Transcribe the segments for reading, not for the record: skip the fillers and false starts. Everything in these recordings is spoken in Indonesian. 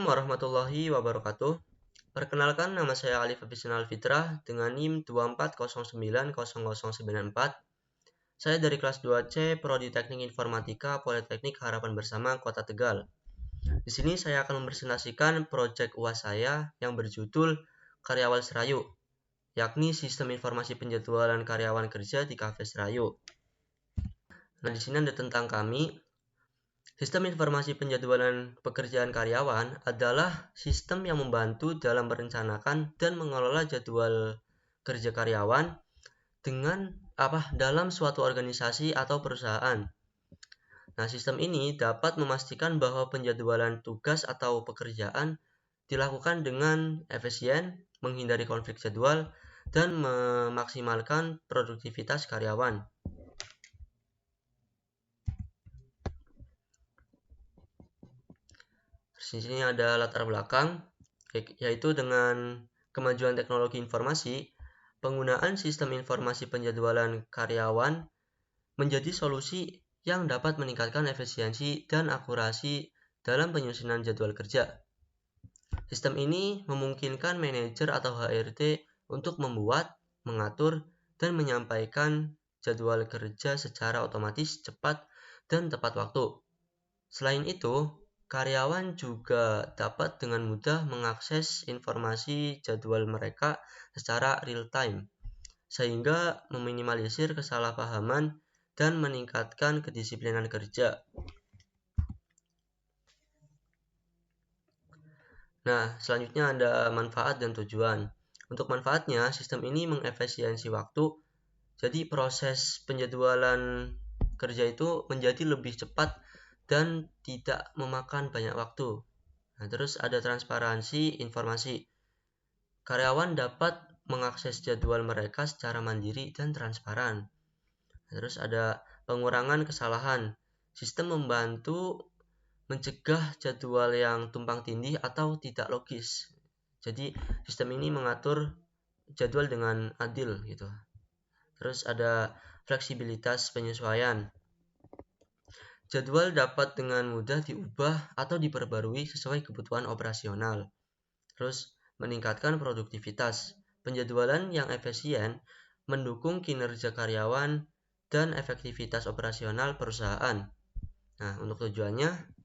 warahmatullahi wabarakatuh. Perkenalkan, nama saya Alif Abisnal Fitrah dengan NIM 24090094. Saya dari kelas 2C Prodi Teknik Informatika Politeknik Harapan Bersama Kota Tegal. Di sini saya akan mempresentasikan proyek UAS saya yang berjudul Karyawan Serayu, yakni Sistem Informasi Penjadwalan Karyawan Kerja di Kafe Serayu. Nah, di sini ada tentang kami. Sistem informasi penjadwalan pekerjaan karyawan adalah sistem yang membantu dalam merencanakan dan mengelola jadwal kerja karyawan dalam suatu organisasi atau perusahaan. Nah, sistem ini dapat memastikan bahwa penjadwalan tugas atau pekerjaan dilakukan dengan efisien, menghindari konflik jadwal, dan memaksimalkan produktivitas karyawan. Di sini ada latar belakang, yaitu dengan kemajuan teknologi informasi, penggunaan sistem informasi penjadwalan karyawan menjadi solusi yang dapat meningkatkan efisiensi dan akurasi dalam penyusunan jadwal kerja. Sistem ini memungkinkan manajer atau HRD untuk membuat, mengatur, dan menyampaikan jadwal kerja secara otomatis, cepat, dan tepat waktu. Selain itu, karyawan juga dapat dengan mudah mengakses informasi jadwal mereka secara real-time, sehingga meminimalisir kesalahpahaman dan meningkatkan kedisiplinan kerja. Nah, selanjutnya ada manfaat dan tujuan. Untuk manfaatnya, sistem ini mengefisiensi waktu, jadi proses penjadwalan kerja itu menjadi lebih cepat dan tidak memakan banyak waktu. Nah, terus ada transparansi informasi. Karyawan dapat mengakses jadwal mereka secara mandiri dan transparan. Nah, terus ada pengurangan kesalahan. Sistem membantu mencegah jadwal yang tumpang tindih atau tidak logis. Jadi, sistem ini mengatur jadwal dengan adil gitu. Terus ada fleksibilitas penyesuaian. Jadwal dapat dengan mudah diubah atau diperbarui sesuai kebutuhan operasional. Terus, meningkatkan produktivitas. Penjadwalan yang efisien mendukung kinerja karyawan dan efektivitas operasional perusahaan. Nah, untuk tujuannya,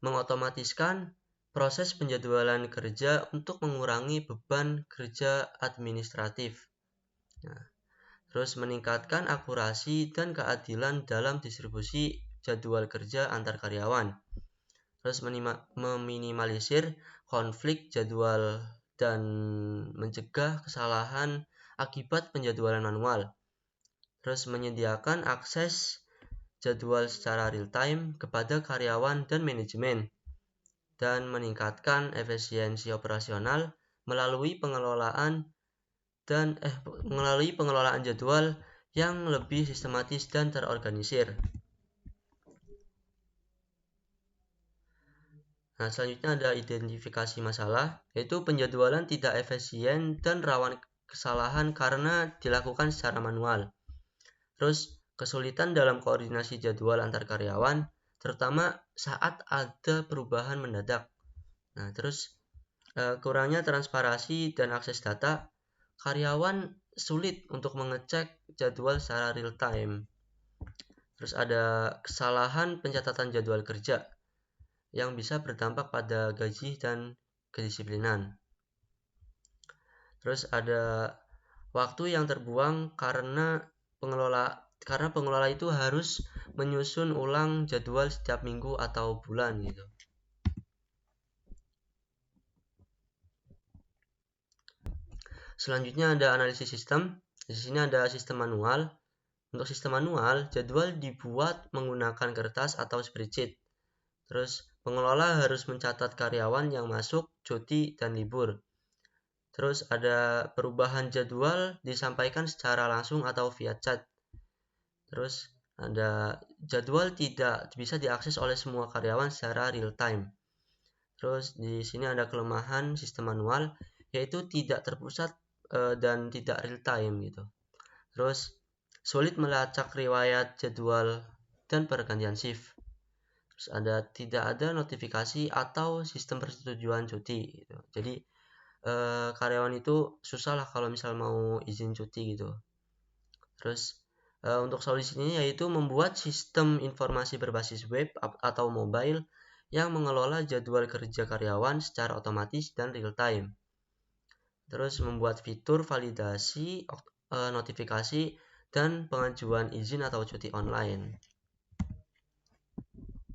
mengotomatiskan proses penjadwalan kerja untuk mengurangi beban kerja administratif. Nah, terus meningkatkan akurasi dan keadilan dalam distribusi jadwal kerja antar karyawan. Terus meminimalisir konflik jadwal dan mencegah kesalahan akibat penjadwalan manual. Terus menyediakan akses jadwal secara real time kepada karyawan dan manajemen, dan meningkatkan efisiensi operasional melalui pengelolaan jadwal yang lebih sistematis dan terorganisir. Nah, selanjutnya ada identifikasi masalah, yaitu penjadwalan tidak efisien dan rawan kesalahan karena dilakukan secara manual. Terus, kesulitan dalam koordinasi jadwal antar karyawan, terutama saat ada perubahan mendadak. Nah, terus kurangnya transparansi dan akses data, karyawan sulit untuk mengecek jadwal secara real time. Terus ada kesalahan pencatatan jadwal kerja yang bisa berdampak pada gaji dan kedisiplinan. Terus ada waktu yang terbuang karena pengelola itu harus menyusun ulang jadwal setiap minggu atau bulan gitu. Selanjutnya ada analisis sistem. Di sini ada sistem manual. Untuk sistem manual, jadwal dibuat menggunakan kertas atau spreadsheet. Terus, pengelola harus mencatat karyawan yang masuk, cuti, dan libur. Terus, ada perubahan jadwal disampaikan secara langsung atau via chat. Terus, ada jadwal tidak bisa diakses oleh semua karyawan secara real time. Terus, di sini ada kelemahan sistem manual, yaitu tidak terpusat dan tidak real time gitu. Terus, sulit melacak riwayat jadwal dan pergantian shift. Terus tidak ada notifikasi atau sistem persetujuan cuti gitu. Jadi karyawan itu susah lah kalau misal mau izin cuti gitu. Terus untuk solusinya yaitu membuat sistem informasi berbasis web atau mobile yang mengelola jadwal kerja karyawan secara otomatis dan real time. Terus membuat fitur validasi, notifikasi, dan pengajuan izin atau cuti online.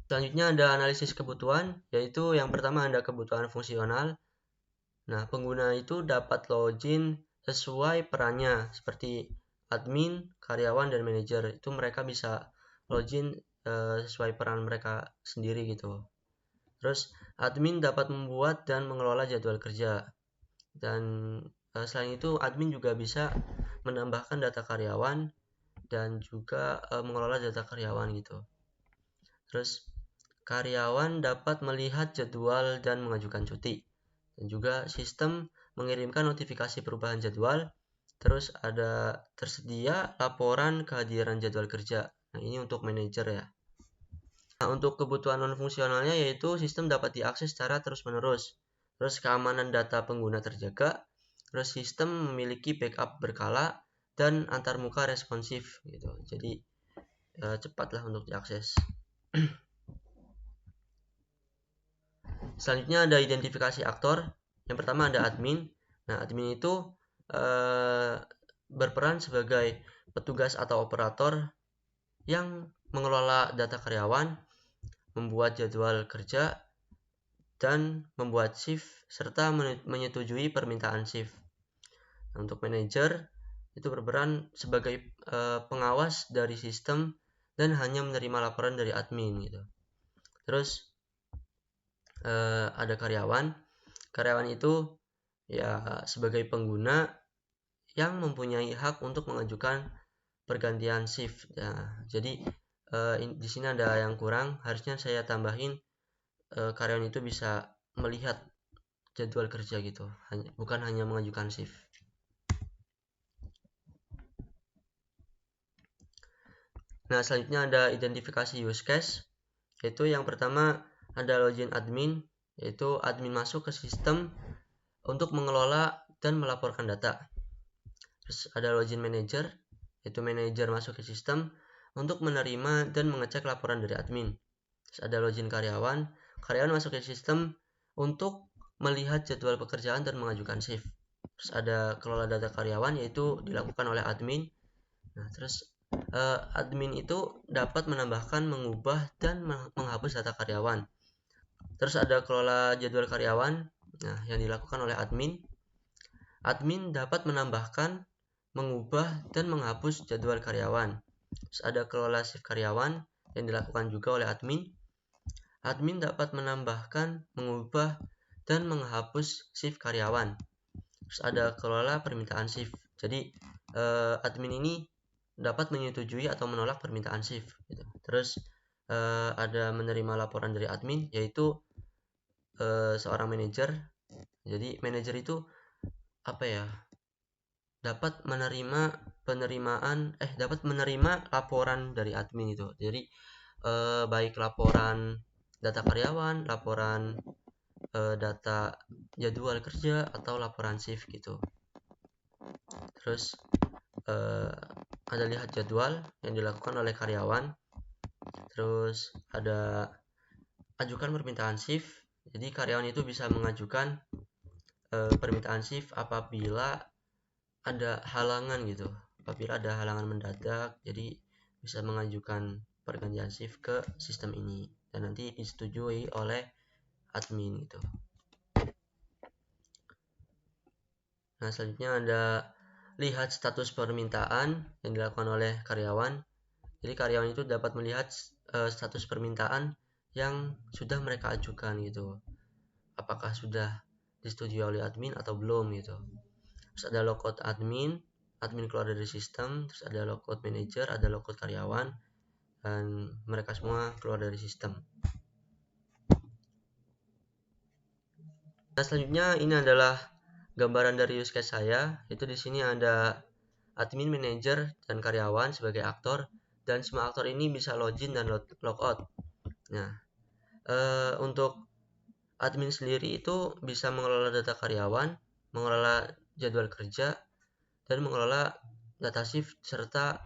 Selanjutnya ada analisis kebutuhan, yaitu yang pertama ada kebutuhan fungsional. Nah, pengguna itu dapat login sesuai perannya, seperti admin, karyawan, dan manajer. Itu mereka bisa login sesuai peran mereka sendiri gitu. Terus, admin dapat membuat dan mengelola jadwal kerja. Dan selain itu, admin juga bisa menambahkan data karyawan dan juga mengelola data karyawan gitu. Terus, karyawan dapat melihat jadwal dan mengajukan cuti. Dan juga sistem mengirimkan notifikasi perubahan jadwal. Terus ada tersedia laporan kehadiran jadwal kerja. Nah, ini untuk manajer ya. Nah, untuk kebutuhan non-fungsionalnya yaitu sistem dapat diakses secara terus-menerus. Terus keamanan data pengguna terjaga. Terus sistem memiliki backup berkala dan antarmuka responsif gitu. Jadi cepatlah untuk diakses. Selanjutnya ada identifikasi aktor. Yang pertama ada admin. Nah, admin itu berperan sebagai petugas atau operator yang mengelola data karyawan, membuat jadwal kerja, dan membuat shift serta menyetujui permintaan shift. Nah, untuk manajer itu berperan sebagai pengawas dari sistem dan hanya menerima laporan dari admin gitu. Terus ada karyawan. Karyawan itu ya sebagai pengguna yang mempunyai hak untuk mengajukan pergantian shift. Nah, jadi di sini ada yang kurang, harusnya saya tambahin karyawan itu bisa melihat jadwal kerja gitu, bukan hanya mengajukan shift. Nah, selanjutnya ada identifikasi use case, yaitu yang pertama ada login admin, yaitu admin masuk ke sistem untuk mengelola dan melaporkan data. Terus ada login manager, yaitu manajer masuk ke sistem untuk menerima dan mengecek laporan dari admin. Terus ada login karyawan, karyawan masuk ke sistem untuk melihat jadwal pekerjaan dan mengajukan shift. Terus ada kelola data karyawan, yaitu dilakukan oleh admin. Nah, terus admin itu dapat menambahkan, mengubah, dan menghapus data karyawan. Terus ada kelola jadwal karyawan, nah yang dilakukan oleh admin. Admin dapat menambahkan, mengubah, dan menghapus jadwal karyawan. Terus ada kelola shift karyawan yang dilakukan juga oleh admin. Admin dapat menambahkan, mengubah, dan menghapus shift karyawan. Terus ada kelola permintaan shift. Jadi admin ini dapat menyetujui atau menolak permintaan shift gitu. Terus ada menerima laporan dari admin, yaitu seorang manajer. Jadi manajer itu apa ya, dapat menerima laporan dari admin itu. Jadi baik laporan data karyawan, laporan data jadwal kerja, atau laporan shift gitu. Terus ada lihat jadwal yang dilakukan oleh karyawan. Terus ada ajukan permintaan shift. Jadi karyawan itu bisa mengajukan permintaan shift apabila ada halangan gitu. Apabila ada halangan mendadak, jadi bisa mengajukan pergantian shift ke sistem ini dan nanti disetujui oleh admin gitu. Nah, selanjutnya ada lihat status permintaan yang dilakukan oleh karyawan. Jadi karyawan itu dapat melihat status permintaan yang sudah mereka ajukan gitu. Apakah sudah disetujui oleh admin atau belum gitu. Terus ada logout admin keluar dari sistem. Terus ada logout manager, ada logout karyawan, dan mereka semua keluar dari sistem. Nah, selanjutnya ini adalah gambaran dari use case saya. Itu di sini ada admin, manager, dan karyawan sebagai aktor, dan semua aktor ini bisa login dan logout. Nah, Untuk admin sendiri itu bisa mengelola data karyawan, mengelola jadwal kerja, dan mengelola data shift serta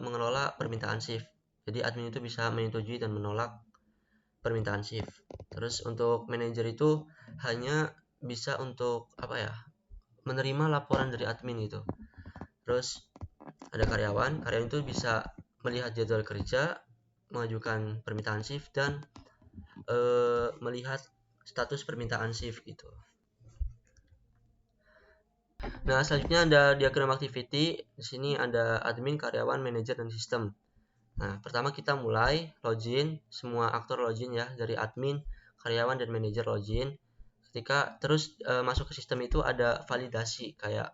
mengelola permintaan shift. Jadi admin itu bisa menyetujui dan menolak permintaan shift. Terus untuk manajer itu hanya bisa untuk menerima laporan dari admin gitu. Terus ada karyawan itu bisa melihat jadwal kerja, mengajukan permintaan shift, dan melihat status permintaan shift gitu. Nah, selanjutnya ada diagram activity. Di sini ada admin, karyawan, manajer, dan sistem. Nah, pertama kita mulai login, semua aktor login ya, dari admin, karyawan, dan manajer login. Ketika terus masuk ke sistem itu ada validasi kayak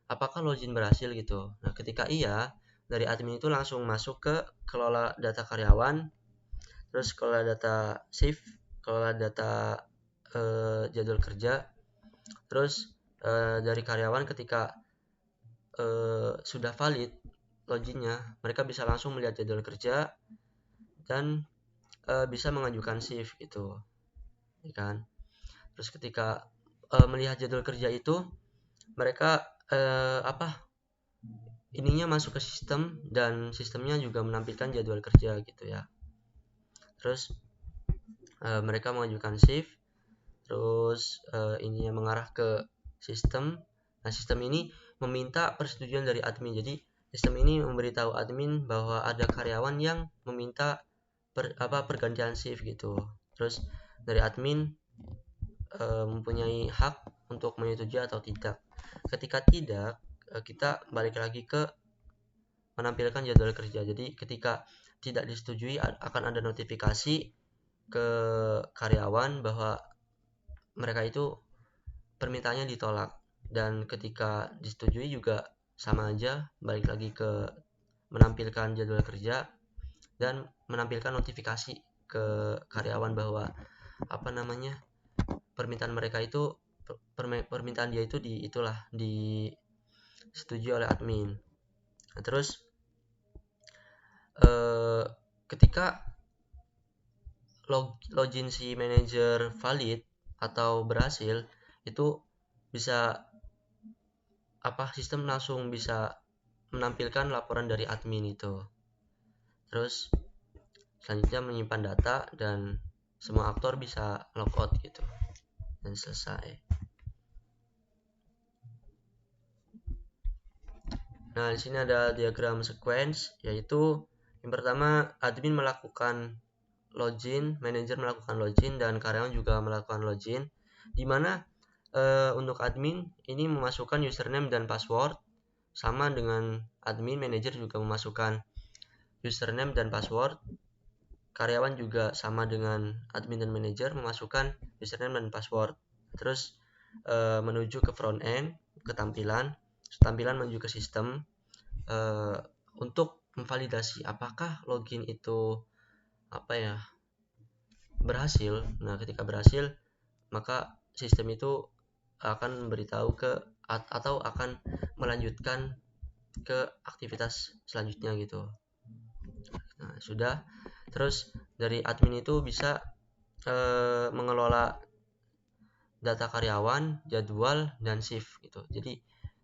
apakah login berhasil gitu. Nah, ketika iya, dari admin itu langsung masuk ke kelola data karyawan, terus kelola data shift, kelola data jadwal kerja. Terus dari karyawan ketika sudah valid loginnya, mereka bisa langsung melihat jadwal kerja dan bisa mengajukan shift gitu, ya kan. Terus ketika melihat jadwal kerja itu, mereka ininya masuk ke sistem dan sistemnya juga menampilkan jadwal kerja gitu ya. Terus mereka mengajukan shift, terus ininya mengarah ke sistem. Nah, sistem ini meminta persetujuan dari admin. Jadi sistem ini memberitahu admin bahwa ada karyawan yang meminta pergantian shift gitu. Terus dari admin mempunyai hak untuk menyetujui atau tidak. Ketika tidak, kita balik lagi ke menampilkan jadwal kerja. Jadi ketika tidak disetujui akan ada notifikasi ke karyawan bahwa mereka itu permintaannya ditolak, dan ketika disetujui juga sama aja, balik lagi ke menampilkan jadwal kerja dan menampilkan notifikasi ke karyawan bahwa permintaan mereka itu permintaan dia itu disetujui oleh admin. Nah, terus ketika login si manajer valid atau berhasil, itu bisa sistem langsung bisa menampilkan laporan dari admin itu. Terus selanjutnya menyimpan data dan semua aktor bisa logout gitu dan selesai. Nah, di sini ada diagram sequence, yaitu yang pertama admin melakukan login, manajer melakukan login, dan karyawan juga melakukan login, di mana untuk admin ini memasukkan username dan password sama dengan admin, manajer juga memasukkan username dan password, karyawan juga sama dengan admin dan manajer memasukkan username dan password. Terus menuju ke front end, ke tampilan menuju ke sistem untuk memvalidasi apakah login itu berhasil. Nah, ketika berhasil, maka sistem itu akan memberitahu atau akan melanjutkan ke aktivitas selanjutnya gitu. Nah, sudah. Terus dari admin itu bisa mengelola data karyawan, jadwal, dan shift gitu. Jadi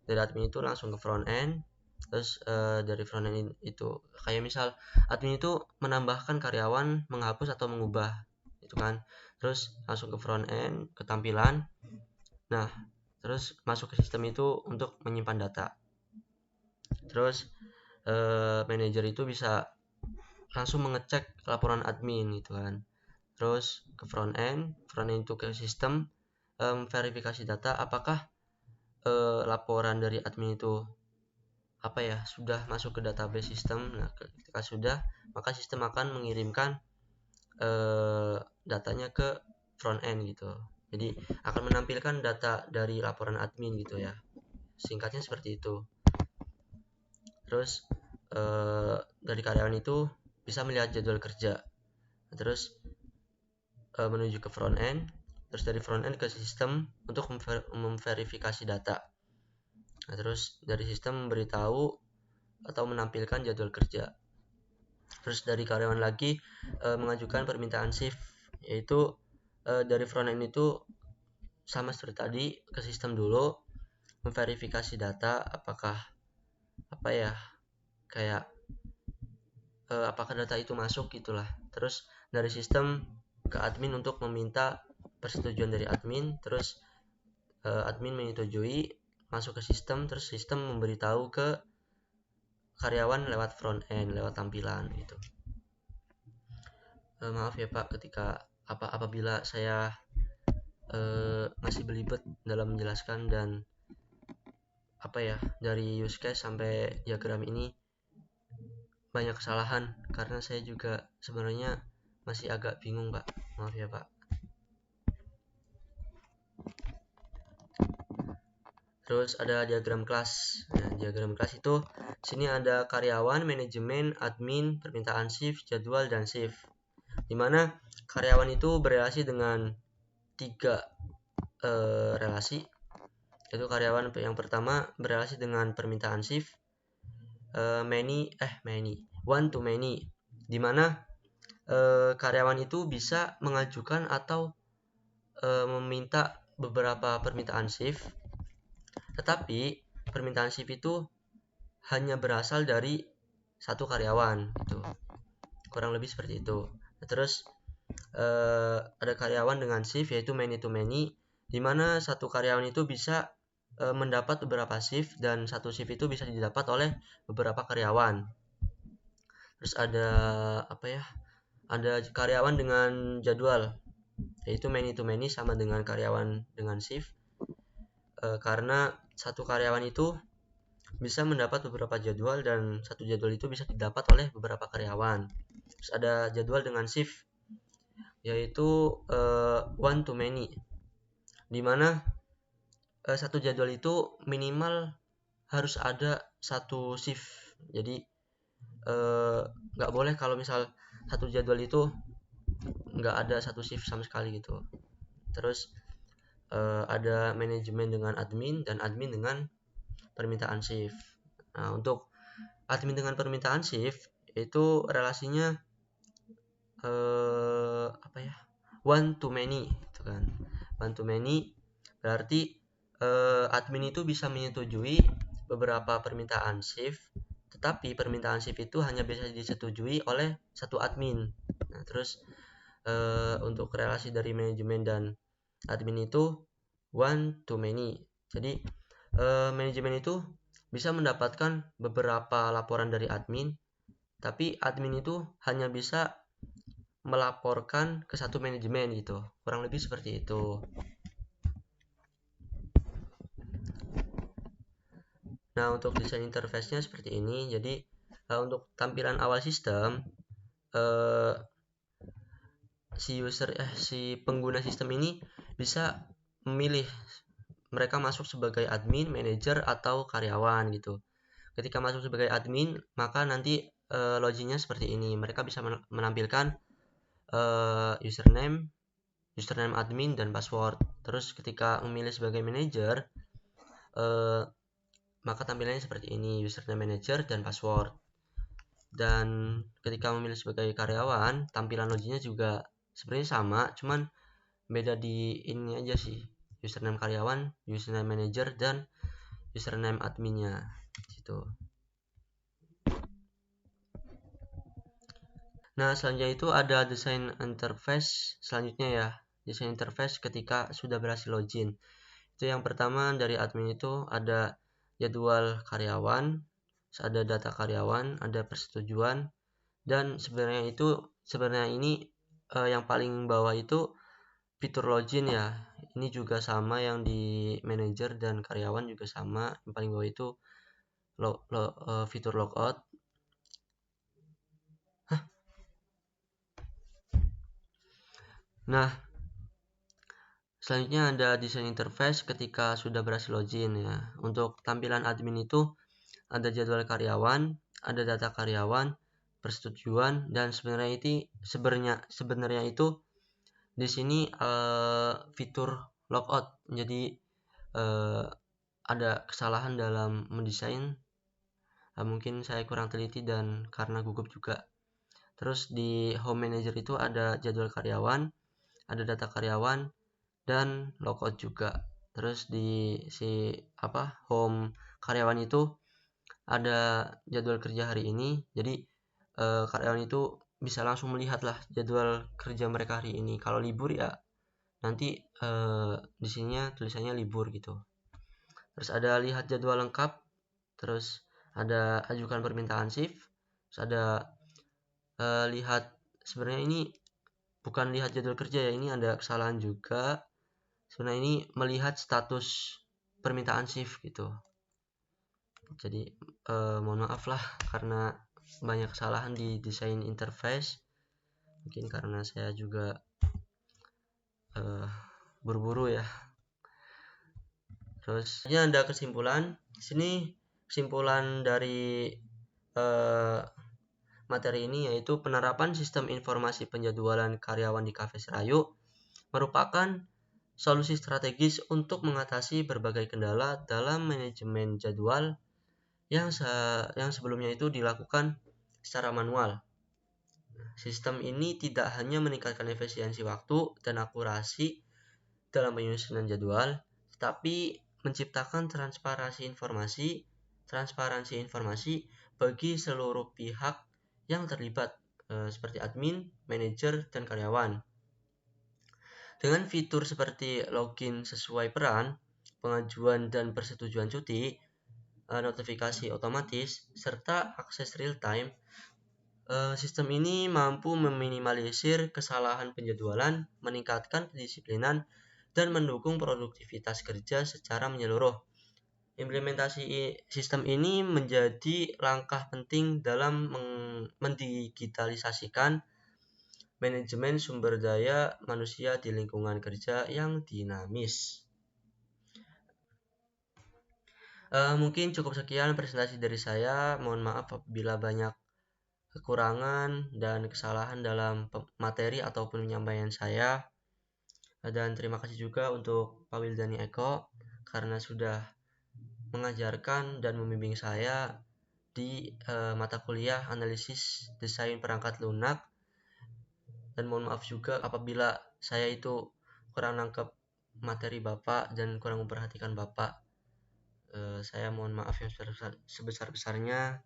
dari admin itu langsung ke front end. Terus dari front end itu kayak misal admin itu menambahkan karyawan, menghapus atau mengubah itu kan. Terus langsung ke front end, ke tampilan. Nah, terus masuk ke sistem itu untuk menyimpan data. Terus manajer itu bisa langsung mengecek laporan admin gitu kan. Terus ke front end itu ke sistem, verifikasi data apakah laporan dari admin itu sudah masuk ke database sistem. Nah, ketika sudah, maka sistem akan mengirimkan datanya ke front end gitu. Jadi akan menampilkan data dari laporan admin gitu ya. Singkatnya seperti itu. Terus dari karyawan itu bisa melihat jadwal kerja. Terus menuju ke front end. Terus dari front end ke sistem untuk memverifikasi data. Nah, terus dari sistem memberitahu atau menampilkan jadwal kerja. Terus dari karyawan lagi mengajukan permintaan shift yaitu dari frontend itu sama seperti tadi, ke sistem dulu, memverifikasi data apakah kayak apakah data itu masuk gitulah. Terus dari sistem ke admin untuk meminta persetujuan dari admin, terus admin menyetujui, masuk ke sistem, terus sistem memberitahu ke karyawan lewat front end, lewat tampilan gitu. Maaf ya Pak apabila saya masih belibet dalam menjelaskan, dan dari use case sampai diagram ini banyak kesalahan karena saya juga sebenarnya masih agak bingung Pak. Maaf ya Pak. Terus ada diagram kelas. Nah, diagram kelas itu sini ada karyawan, manajemen, admin, permintaan shift, jadwal, dan shift. Dimana karyawan itu berelasi dengan 3 relasi. Yaitu karyawan yang pertama berelasi dengan permintaan shift, one to many, dimana karyawan itu bisa mengajukan atau meminta beberapa permintaan shift, tetapi permintaan shift itu hanya berasal dari satu karyawan gitu. Kurang lebih seperti itu. Terus ada karyawan dengan shift yaitu many to many, di mana satu karyawan itu bisa mendapat beberapa shift, dan satu shift itu bisa didapat oleh beberapa karyawan. Terus ada ada karyawan dengan jadwal, yaitu many to many sama dengan karyawan dengan shift, karena satu karyawan itu bisa mendapat beberapa jadwal, dan satu jadwal itu bisa didapat oleh beberapa karyawan. Terus ada jadwal dengan shift, yaitu one to many, dimana satu jadwal itu minimal harus ada satu shift. Jadi nggak boleh kalau misal satu jadwal itu nggak ada satu shift sama sekali gitu. Terus ada manajemen dengan admin, dan admin dengan permintaan shift. Nah, untuk admin dengan permintaan shift itu relasinya one to many gitu kan. One to many berarti admin itu bisa menyetujui beberapa permintaan shift, tetapi permintaan shift itu hanya bisa disetujui oleh satu admin. Nah, terus untuk relasi dari manajemen dan admin itu one to many. Jadi manajemen itu bisa mendapatkan beberapa laporan dari admin, tapi admin itu hanya bisa melaporkan ke satu manajemen gitu. Kurang lebih seperti itu. Nah, untuk desain interface-nya seperti ini. Jadi untuk tampilan awal sistem, si pengguna sistem ini bisa memilih mereka masuk sebagai admin, manajer, atau karyawan gitu. Ketika masuk sebagai admin, maka nanti loginnya seperti ini. Mereka bisa menampilkan username admin, dan password. Terus ketika memilih sebagai manajer, maka tampilannya seperti ini, username manager dan password. Dan ketika memilih sebagai karyawan, tampilan loginnya juga sebenarnya sama, cuman beda di ini aja sih, username karyawan, username manager, dan username adminnya gitu. Nah, selanjutnya itu ada desain interface selanjutnya ya. Desain interface ketika sudah berhasil login. Itu yang pertama dari admin itu ada jadwal karyawan, ada data karyawan, ada persetujuan, dan sebenarnya ini yang paling bawah itu fitur login ya. Ini juga sama yang di manager dan karyawan juga sama. Yang paling bawah itu fitur logout. Nah, selanjutnya ada desain interface ketika sudah berhasil login ya. Untuk tampilan admin itu ada jadwal karyawan, ada data karyawan, persetujuan, dan sebenarnya itu di sini fitur logout. Jadi ada kesalahan dalam mendesain. Mungkin saya kurang teliti dan karena gugup juga. Terus di home manager itu ada jadwal karyawan, ada data karyawan dan logout juga. Terus di home karyawan itu ada jadwal kerja hari ini, jadi karyawan itu bisa langsung melihat lah jadwal kerja mereka hari ini. Kalau libur ya nanti di sininya tulisannya libur gitu. Terus ada lihat jadwal lengkap, terus ada ajukan permintaan shift, terus ada lihat, sebenarnya ini bukan lihat jadwal kerja ya, ini ada kesalahan juga. Sebenarnya ini melihat status permintaan shift gitu. Jadi mohon maaf lah karena banyak kesalahan di desain interface, mungkin karena saya juga buru-buru ya. Terus ini ada kesimpulan. Di sini kesimpulan dari materi ini yaitu penerapan sistem informasi penjadwalan karyawan di Cafe Serayu merupakan solusi strategis untuk mengatasi berbagai kendala dalam manajemen jadwal yang sebelumnya itu dilakukan secara manual. Sistem ini tidak hanya meningkatkan efisiensi waktu dan akurasi dalam penyusunan jadwal, tetapi menciptakan transparansi informasi bagi seluruh pihak yang terlibat, seperti admin, manajer, dan karyawan. Dengan fitur seperti login sesuai peran, pengajuan dan persetujuan cuti, notifikasi otomatis, serta akses real time, sistem ini mampu meminimalisir kesalahan penjadwalan, meningkatkan kedisiplinan, dan mendukung produktivitas kerja secara menyeluruh. Implementasi sistem ini menjadi langkah penting dalam mendigitalisasikan manajemen sumber daya manusia di lingkungan kerja yang dinamis. Mungkin cukup sekian presentasi dari saya. Mohon maaf apabila banyak kekurangan dan kesalahan dalam materi ataupun penyampaian saya. Dan terima kasih juga untuk Pak Wildani Eko karena sudah mengajarkan dan membimbing saya di mata kuliah analisis desain perangkat lunak. Dan mohon maaf juga apabila saya itu kurang nangkep materi Bapak dan kurang memperhatikan Bapak. Saya mohon maaf yang sebesar-besarnya.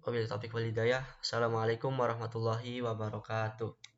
Wabillahi taufiq wal hidayah. Assalamualaikum warahmatullahi wabarakatuh.